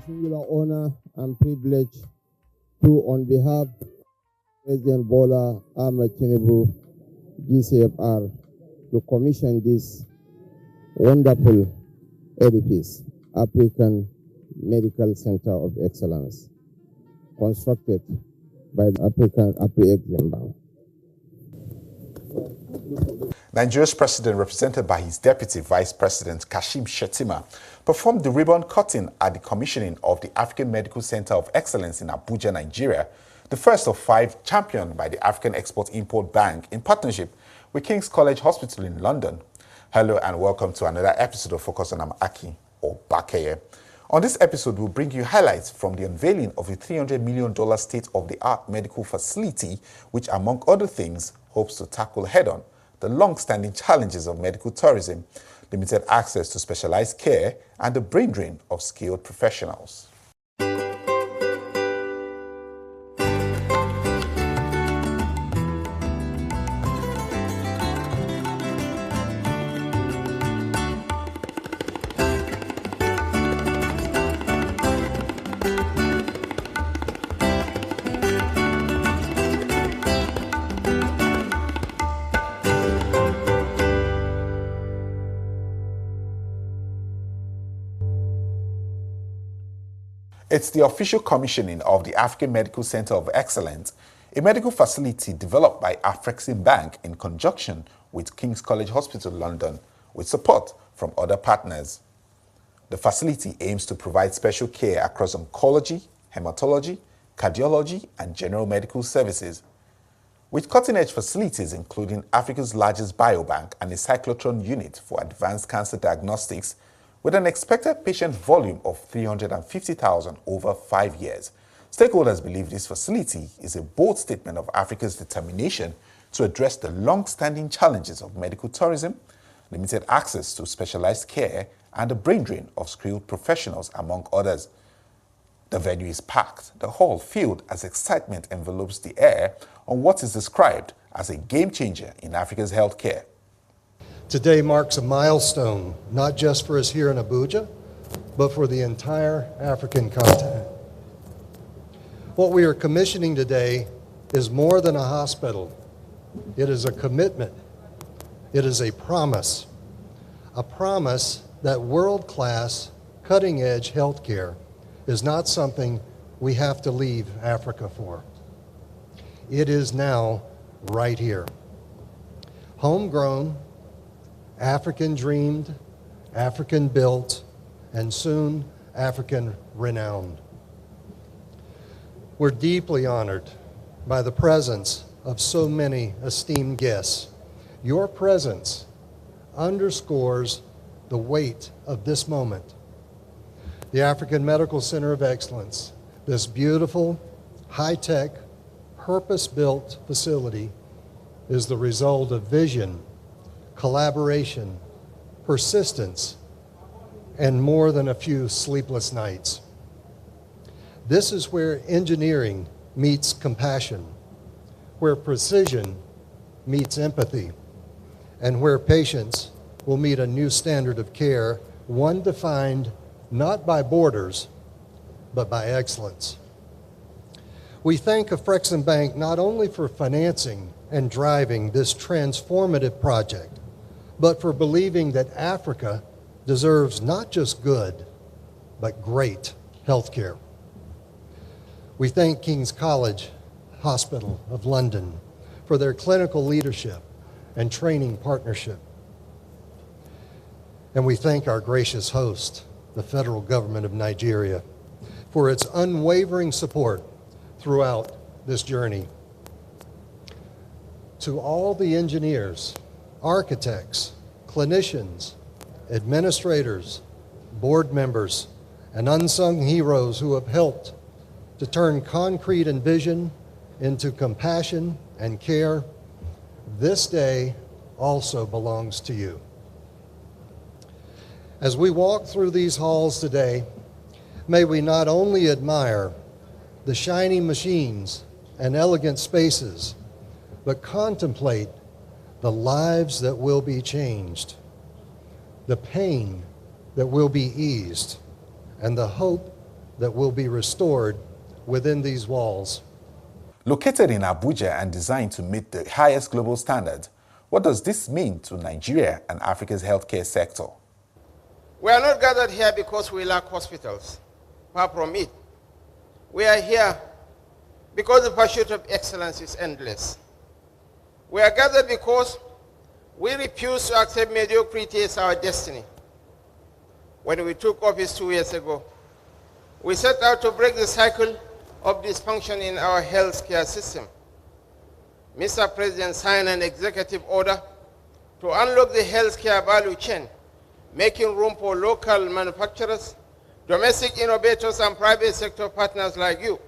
singular honor and privilege to, on behalf of President Bola Ahmed Tinubu, GCFR, to commission this wonderful edifice, African Medical Center of Excellence, constructed by the African Afri-Exim Bank. Nigeria's president, represented by his deputy vice president, Kashim Shettima, performed the ribbon cutting at the commissioning of the African Medical Center of Excellence in Abuja, Nigeria, the first of 5 championed by the African Export-Import Bank in partnership with King's College Hospital in London. Hello and welcome to another episode of Focus on Amaki, or Bakeye. On this episode, we'll bring you highlights from the unveiling of a $300 million state-of-the-art medical facility, which, among other things, hopes to tackle head-on the long-standing challenges of medical tourism, limited access to specialized care, and the brain drain of skilled professionals. It's the official commissioning of the African Medical Center of Excellence, a medical facility developed by Afrexim Bank in conjunction with King's College Hospital, London, with support from other partners. The facility aims to provide special care across oncology, hematology, cardiology, and general medical services. With cutting-edge facilities including Africa's largest biobank and a cyclotron unit for advanced cancer diagnostics, with an expected patient volume of 350,000 over 5 years, stakeholders believe this facility is a bold statement of Africa's determination to address the long-standing challenges of medical tourism, limited access to specialized care, and the brain drain of skilled professionals, among others. The venue is packed, the hall filled as excitement envelopes the air on what is described as a game-changer in Africa's healthcare. Today marks a milestone, not just for us here in Abuja, but for the entire African continent. What we are commissioning today is more than a hospital. It is a commitment. It is a promise that world-class, cutting-edge healthcare is not something we have to leave Africa for. It is now right here. Homegrown, African dreamed, African built, and soon African renowned. We're deeply honored by the presence of so many esteemed guests. Your presence underscores the weight of this moment. The African Medical Center of Excellence, this beautiful, high-tech, purpose-built facility, is the result of vision, collaboration, persistence, and more than a few sleepless nights. This is where engineering meets compassion, where precision meets empathy, and where patients will meet a new standard of care, one defined not by borders, but by excellence. We thank Afrexim Bank not only for financing and driving this transformative project, but for believing that Africa deserves not just good, but great healthcare. We thank King's College Hospital of London for their clinical leadership and training partnership. And we thank our gracious host, the federal government of Nigeria, for its unwavering support throughout this journey. To all the engineers, architects, clinicians, administrators, board members, and unsung heroes who have helped to turn concrete and vision into compassion and care, this day also belongs to you. As we walk through these halls today, may we not only admire the shiny machines and elegant spaces, but contemplate the lives that will be changed, the pain that will be eased, and the hope that will be restored within these walls. Located in Abuja and designed to meet the highest global standards, what does this mean to Nigeria and Africa's healthcare sector? We are not gathered here because we lack hospitals. Far from it. We are here because the pursuit of excellence is endless. We are gathered because we refuse to accept mediocrity as our destiny. When we took office 2 years ago, we set out to break the cycle of dysfunction in our healthcare system. Mr. President signed an executive order to unlock the healthcare value chain, making room for local manufacturers, domestic innovators, and private sector partners like you.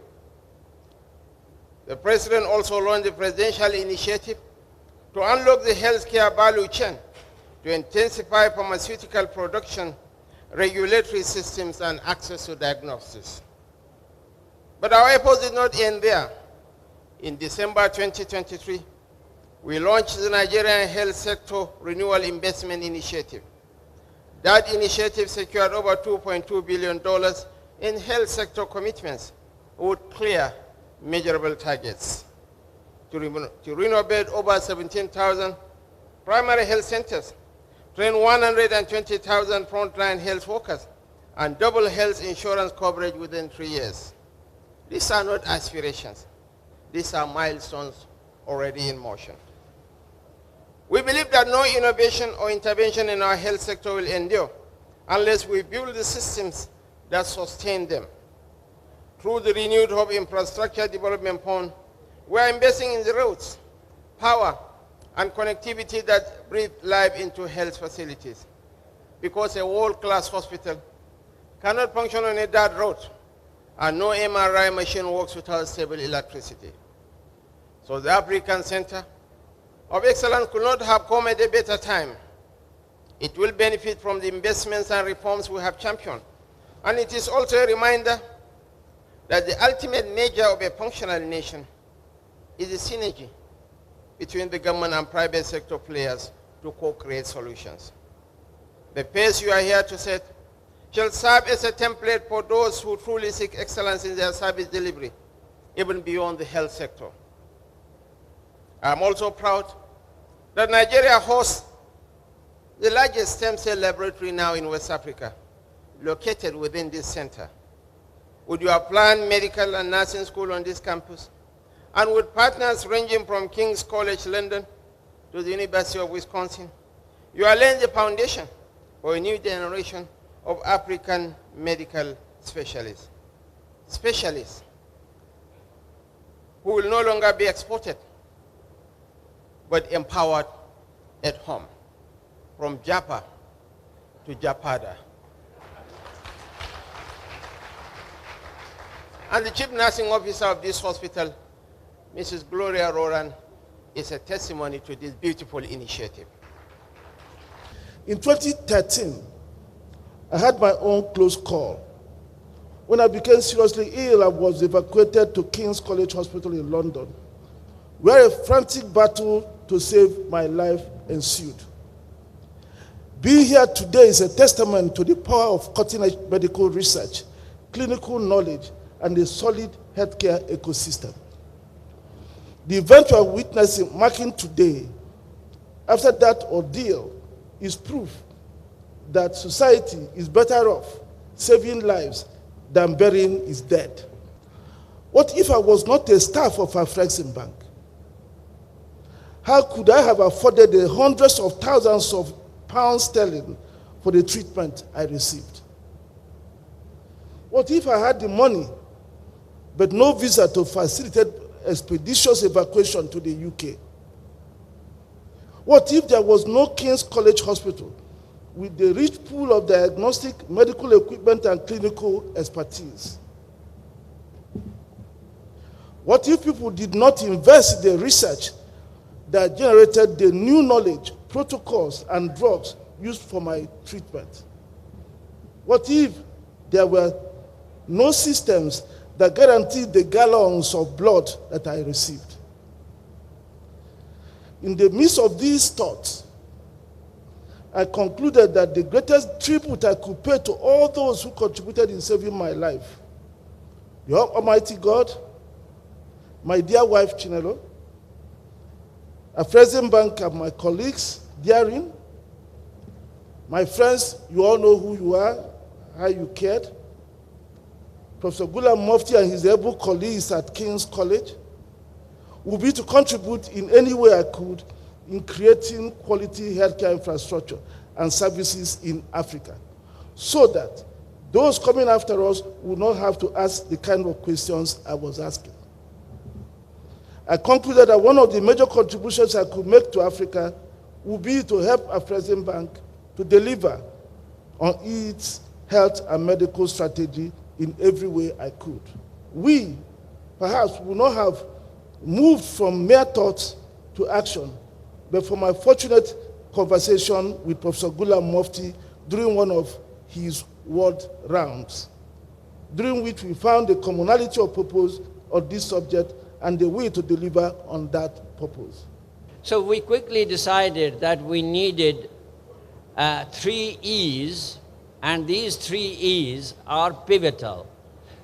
The President also launched a presidential initiative to unlock the healthcare value chain, to intensify pharmaceutical production, regulatory systems, and access to diagnosis. But our efforts did not end there. In December 2023, we launched the Nigerian Health Sector Renewal Investment Initiative. That initiative secured over $2.2 billion in health sector commitments with clear, measurable targets to renovate over 17,000 primary health centers, train 120,000 frontline health workers, and double health insurance coverage within 3 years. These are not aspirations. These are milestones already in motion. We believe that no innovation or intervention in our health sector will endure unless we build the systems that sustain them. Through the renewed Hope Infrastructure Development Fund, we are investing in the roads, power, and connectivity that breathe life into health facilities. Because a world-class hospital cannot function on a dirt road, and no MRI machine works without stable electricity. So the African Center of Excellence could not have come at a better time. It will benefit from the investments and reforms we have championed. And it is also a reminder that the ultimate measure of a functional nation is the synergy between the government and private sector players to co-create solutions. The pace you are here to set shall serve as a template for those who truly seek excellence in their service delivery, even beyond the health sector. I am also proud that Nigeria hosts the largest stem cell laboratory now in West Africa, located within this center. With your planned medical and nursing school on this campus, and with partners ranging from King's College London to the University of Wisconsin, you are laying the foundation for a new generation of African medical specialists. Specialists who will no longer be exported, but empowered at home, from Japa to Japada. And the chief nursing officer of this hospital, Mrs. Gloria Roran, is a testimony to this beautiful initiative. In 2013, I had my own close call. When I became seriously ill, I was evacuated to King's College Hospital in London, where a frantic battle to save my life ensued. Being here today is a testament to the power of cutting-edge medical research, clinical knowledge, and a solid healthcare ecosystem. The event you are witnessing, marking today, after that ordeal, is proof that society is better off saving lives than burying its dead. What if I was not a staff of Afrexim Bank? How could I have afforded the hundreds of thousands of pounds sterling for the treatment I received? What if I had the money, but no visa to facilitate expeditious evacuation to the UK? What if there was no King's College Hospital with the rich pool of diagnostic, medical equipment, and clinical expertise? What if people did not invest in the research that generated the new knowledge, protocols, and drugs used for my treatment? What if there were no systems that guaranteed the gallons of blood that I received? In the midst of these thoughts, I concluded that the greatest tribute I could pay to all those who contributed in saving my life the Almighty God, my dear wife Chinelo, Afrexim Bank and my colleagues therein, my friends, you all know who you are, how you cared, Professor Ghulam Mufti and his able colleagues at King's College, will be to contribute in any way I could in creating quality healthcare infrastructure and services in Africa, so that those coming after us will not have to ask the kind of questions I was asking. I concluded that one of the major contributions I could make to Africa would be to help Afrexim Bank to deliver on its health and medical strategy in every way I could. We, perhaps, would not have moved from mere thoughts to action, but for my fortunate conversation with Professor Ghulam Mufti during one of his world rounds, during which we found the commonality of purpose of this subject and the way to deliver on that purpose. So we quickly decided that we needed 3 E's, and these 3 E's are pivotal.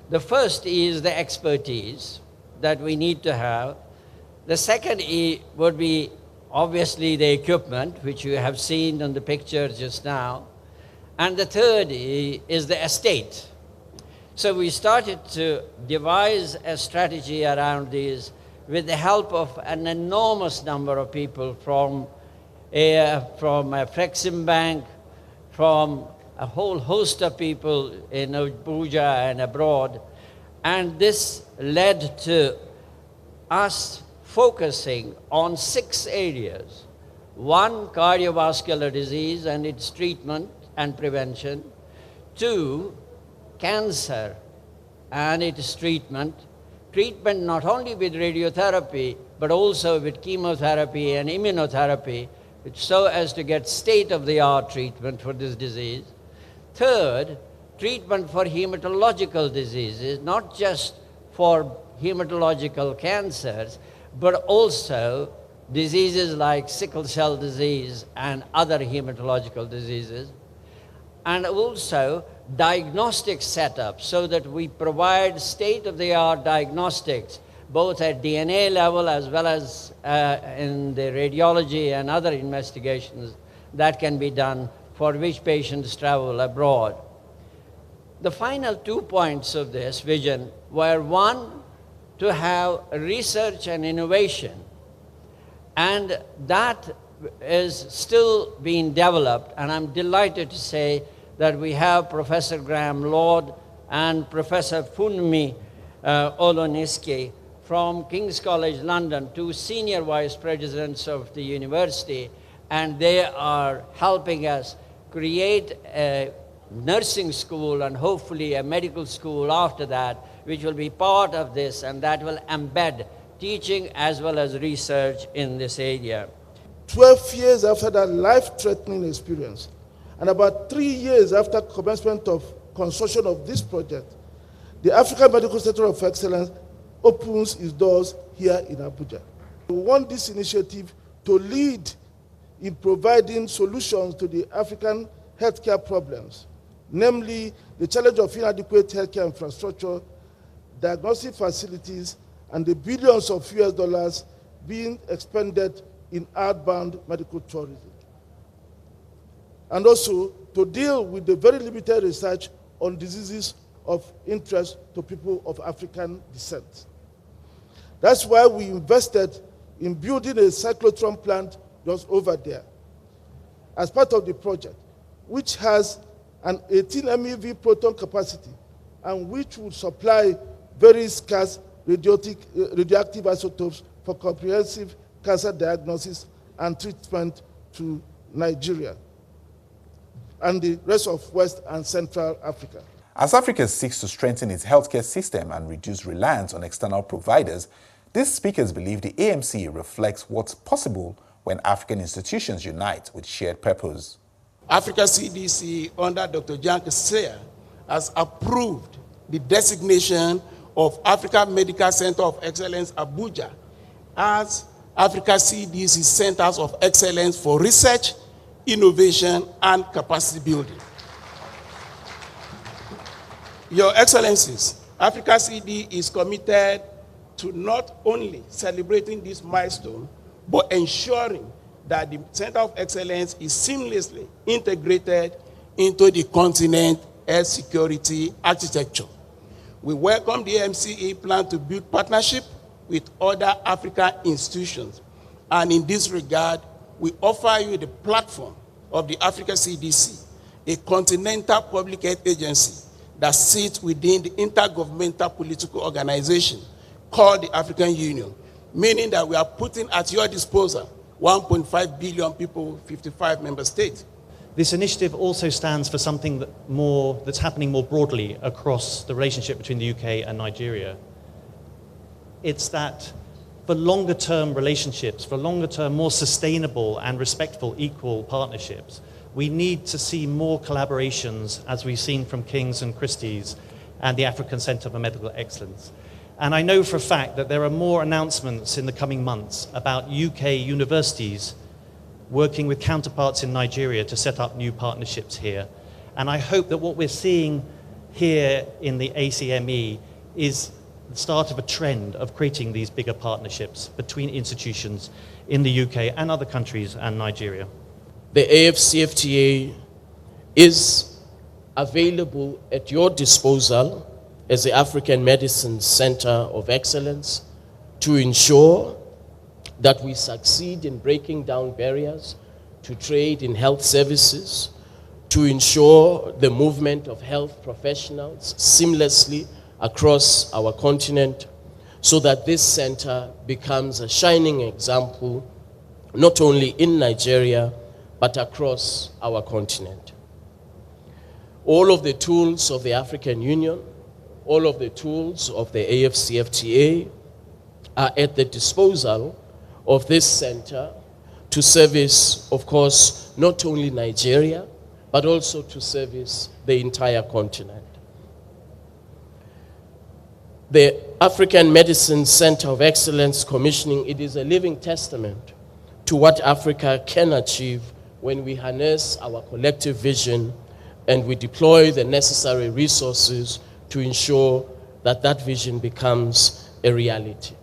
The first E is the expertise that we need to have. The second E would be obviously the equipment, which you have seen on the picture just now. And the third E is the estate. So we started to devise a strategy around these with the help of an enormous number of people from Afrexim Bank, from a whole host of people in Abuja and abroad. And this led to us focusing on 6 areas. 1, cardiovascular disease and its treatment and prevention. 2, cancer and its treatment. Treatment not only with radiotherapy, but also with chemotherapy and immunotherapy, so as to get state-of-the-art treatment for this disease. 3rd, treatment for hematological diseases, not just for hematological cancers, but also diseases like sickle cell disease and other hematological diseases. And also diagnostic setup, so that we provide state-of-the-art diagnostics, both at DNA level as well as in the radiology and other investigations that can be done for which patients travel abroad. The final 2 points of this vision were, 1, to have research and innovation, and that is still being developed, and I'm delighted to say that we have Professor Graham Lord and Professor Funmi Oloniski from King's College London, 2 senior vice presidents of the university, and they are helping us create a nursing school and hopefully a medical school after that, which will be part of this, and that will embed teaching as well as research in this area. 12 years after that life-threatening experience, and about 3 years after commencement of construction of this project, the African Medical Center of Excellence opens its doors here in Abuja. We want this initiative to lead in providing solutions to the African healthcare problems, namely the challenge of inadequate healthcare infrastructure, diagnostic facilities, and the billions of US dollars being expended in outbound medical tourism. And also to deal with the very limited research on diseases of interest to people of African descent. That's why we invested in building a cyclotron plant just over there as part of the project, which has an 18 MeV proton capacity and which would supply very scarce radioactive isotopes for comprehensive cancer diagnosis and treatment to Nigeria and the rest of West and Central Africa. As Africa seeks to strengthen its healthcare system and reduce reliance on external providers, these speakers believe the AMC reflects what's possible when African institutions unite with shared purpose. Africa CDC, under Dr. Jan Kaseya, has approved the designation of Africa Medical Center of Excellence Abuja as Africa CDC Centers of Excellence for Research, Innovation, and Capacity Building. Your Excellencies, Africa CD is committed to not only celebrating this milestone, but ensuring that the Center of Excellence is seamlessly integrated into the continent health security architecture. We welcome the AMCE plan to build partnership with other African institutions. And in this regard, we offer you the platform of the Africa CDC, a continental public health agency that sits within the intergovernmental political organization called the African Union, meaning that we are putting at your disposal 1.5 billion people, 55 member states. This initiative also stands for something that's happening more broadly across the relationship between the UK and Nigeria. It's that for longer term relationships, for longer term, more sustainable and respectful, equal partnerships, we need to see more collaborations, as we've seen from King's and Christie's and the African Centre for Medical Excellence. And I know for a fact that there are more announcements in the coming months about UK universities working with counterparts in Nigeria to set up new partnerships here. And I hope that what we're seeing here in the ACME is the start of a trend of creating these bigger partnerships between institutions in the UK and other countries and Nigeria. The AFCFTA is available at your disposal as the African Medicine Center of Excellence to ensure that we succeed in breaking down barriers to trade in health services, to ensure the movement of health professionals seamlessly across our continent, so that this center becomes a shining example, not only in Nigeria, but across our continent. All of the tools of the African Union, all of the tools of the AFCFTA are at the disposal of this center to service, of course, not only Nigeria, but also to service the entire continent. The African Medicine Center of Excellence commissioning, it is a living testament to what Africa can achieve when we harness our collective vision and we deploy the necessary resources to ensure that that vision becomes a reality.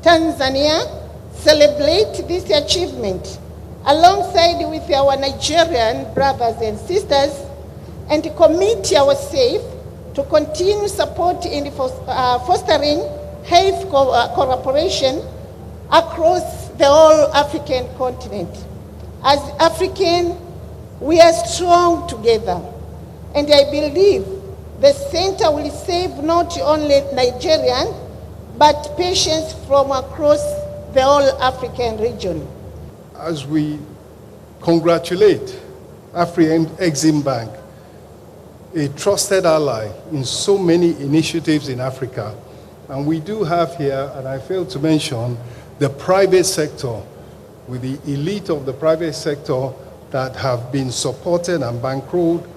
Tanzania celebrate this achievement alongside with our Nigerian brothers and sisters and commit ourselves to continue support in fostering health cooperation across the whole African continent. As African, we are strong together, and I believe the center will save not only Nigerian, but patients from across the whole African region. As we congratulate Afri-Exim Bank, a trusted ally in so many initiatives in Africa, and we do have here, and I failed to mention, the private sector, with the elite of the private sector that have been supported and bankrolled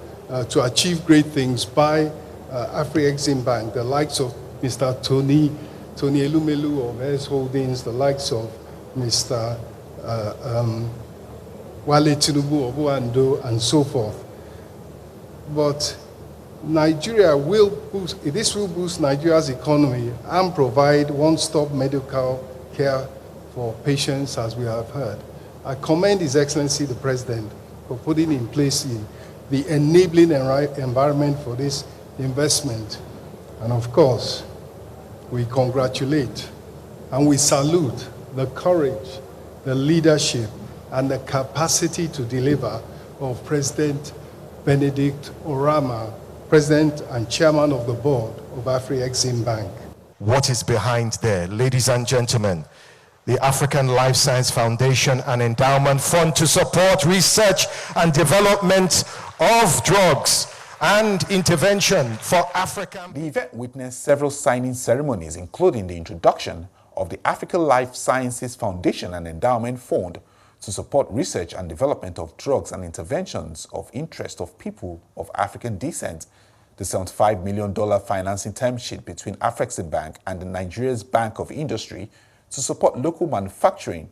to achieve great things by Afri-Exim Bank, the likes of Mr. Tony Elumelu of S Holdings, the likes of Mr. Wale Tinubu of Oando, and so forth. But Nigeria will boost Nigeria's economy and provide one-stop medical care for patients, as we have heard. I commend His Excellency the President for putting in place the enabling environment for this investment. And of course, we congratulate and we salute the courage, the leadership, and the capacity to deliver of President Benedict Orama, President and Chairman of the Board of Afri-Exim Bank. What is behind there, ladies and gentlemen? The African Life Science Foundation and Endowment Fund to support research and development of drugs and intervention for African. The event witnessed several signing ceremonies, including the introduction of the African Life Sciences Foundation and Endowment Fund to support research and development of drugs and interventions of interest of people of African descent, the $75 million financing term sheet between Afrexim Bank and the Nigeria's Bank of Industry to support local manufacturing,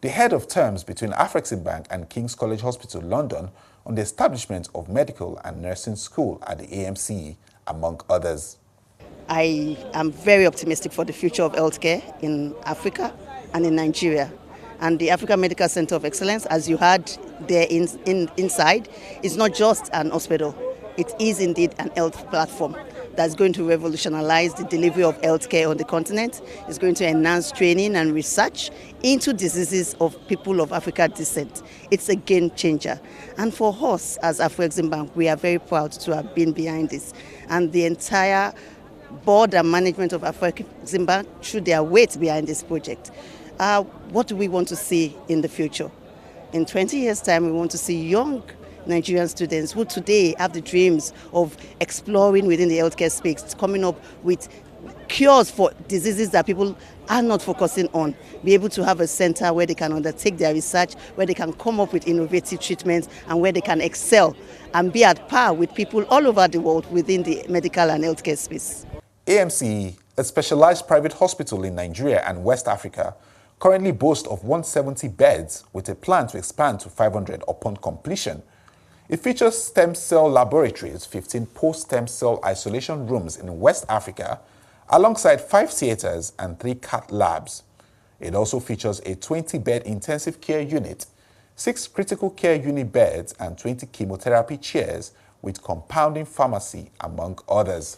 the head of terms between Afrexim Bank and King's College Hospital, London, on the establishment of medical and nursing school at the AMCE, among others. I am very optimistic for the future of healthcare in Africa and in Nigeria. And the African Medical Center of Excellence, as you heard there inside, is not just an hospital. It is indeed an health platform that's going to revolutionize the delivery of healthcare on the continent. It's going to enhance training and research into diseases of people of African descent. It's a game changer. And for us as Afreximbank, we are very proud to have been behind this. And the entire board and management of Afreximbank threw their weight behind this project. What do we want to see in the future? In 20 years' time, we want to see young Nigerian students who today have the dreams of exploring within the healthcare space, coming up with cures for diseases that people are not focusing on, be able to have a center where they can undertake their research, where they can come up with innovative treatments, and where they can excel and be at par with people all over the world within the medical and healthcare space. AMCE, a specialized private hospital in Nigeria and West Africa, currently boasts of 170 beds with a plan to expand to 500 upon completion. It features stem cell laboratories, 15 post-stem cell isolation rooms in West Africa, alongside 5 theaters and 3 cath labs. It also features a 20-bed intensive care unit, 6 critical care unit beds, and 20 chemotherapy chairs with compounding pharmacy, among others.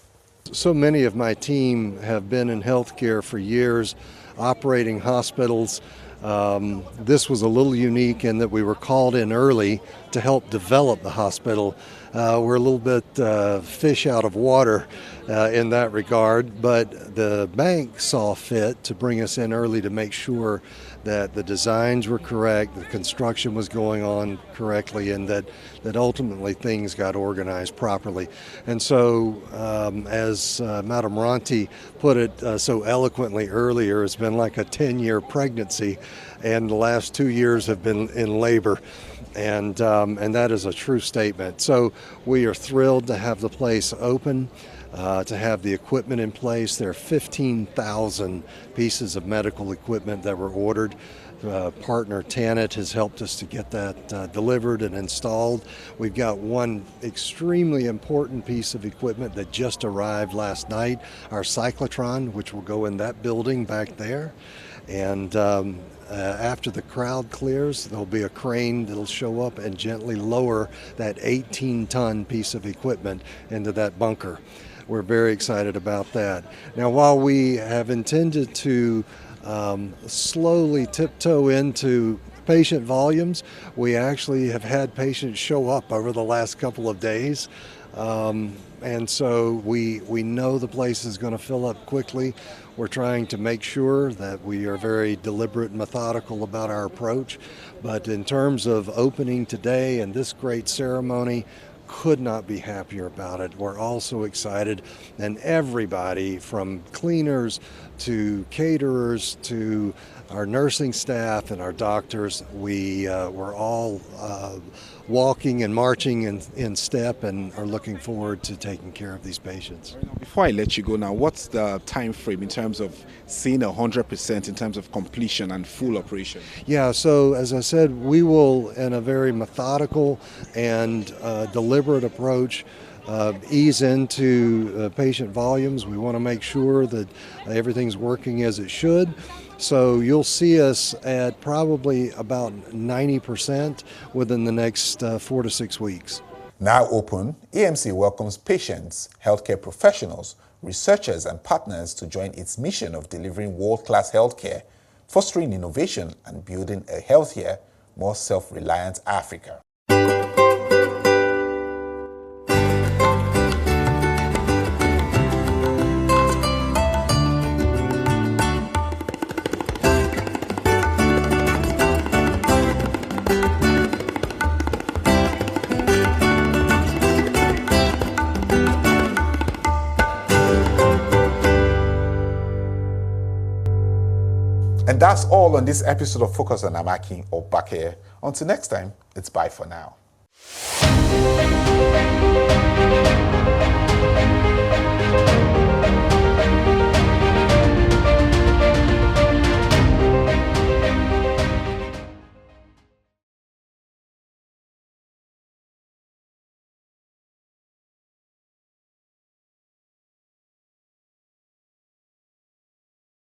So many of my team have been in healthcare for years, operating hospitals. This was a little unique in that we were called in early to help develop the hospital. We're a little bit fish out of water in that regard, but the bank saw fit to bring us in early to make sure that the designs were correct, the construction was going on correctly, and that ultimately things got organized properly. And so, as Madam Ronti put it so eloquently earlier, it's been like a 10-year pregnancy, and the last 2 years have been in labor. And that is a true statement. So we are thrilled to have the place open, to have the equipment in place. There are 15,000 pieces of medical equipment that were ordered. Partner Tanit has helped us to get that delivered and installed. We've got one extremely important piece of equipment that just arrived last night, our cyclotron, which will go in that building back there. And after the crowd clears, there'll be a crane that'll show up and gently lower that 18-ton piece of equipment into that bunker. We're very excited about that. Now, while we have intended to slowly tiptoe into patient volumes, we actually have had patients show up over the last couple of days. And so we know the place is going to fill up quickly. We're trying to make sure that we are very deliberate and methodical about our approach. But in terms of opening today and this great ceremony, could not be happier about it. We're also excited, and everybody from cleaners to caterers to our nursing staff and our doctors, we're all walking and marching in step and are looking forward to taking care of these patients. Before I let you go now, what's the time frame in terms of seeing 100% in terms of completion and full operation? Yeah, so as I said, we will, in a very methodical and deliberate approach, ease into patient volumes. We want to make sure that everything's working as it should. So you'll see us at probably about 90% within the next 4 to 6 weeks. Now open, AMC welcomes patients, healthcare professionals, researchers, and partners to join its mission of delivering world-class healthcare, fostering innovation, and building a healthier, more self-reliant Africa. And that's all on this episode of Focus on Amaki Obake. Until next time, it's bye for now.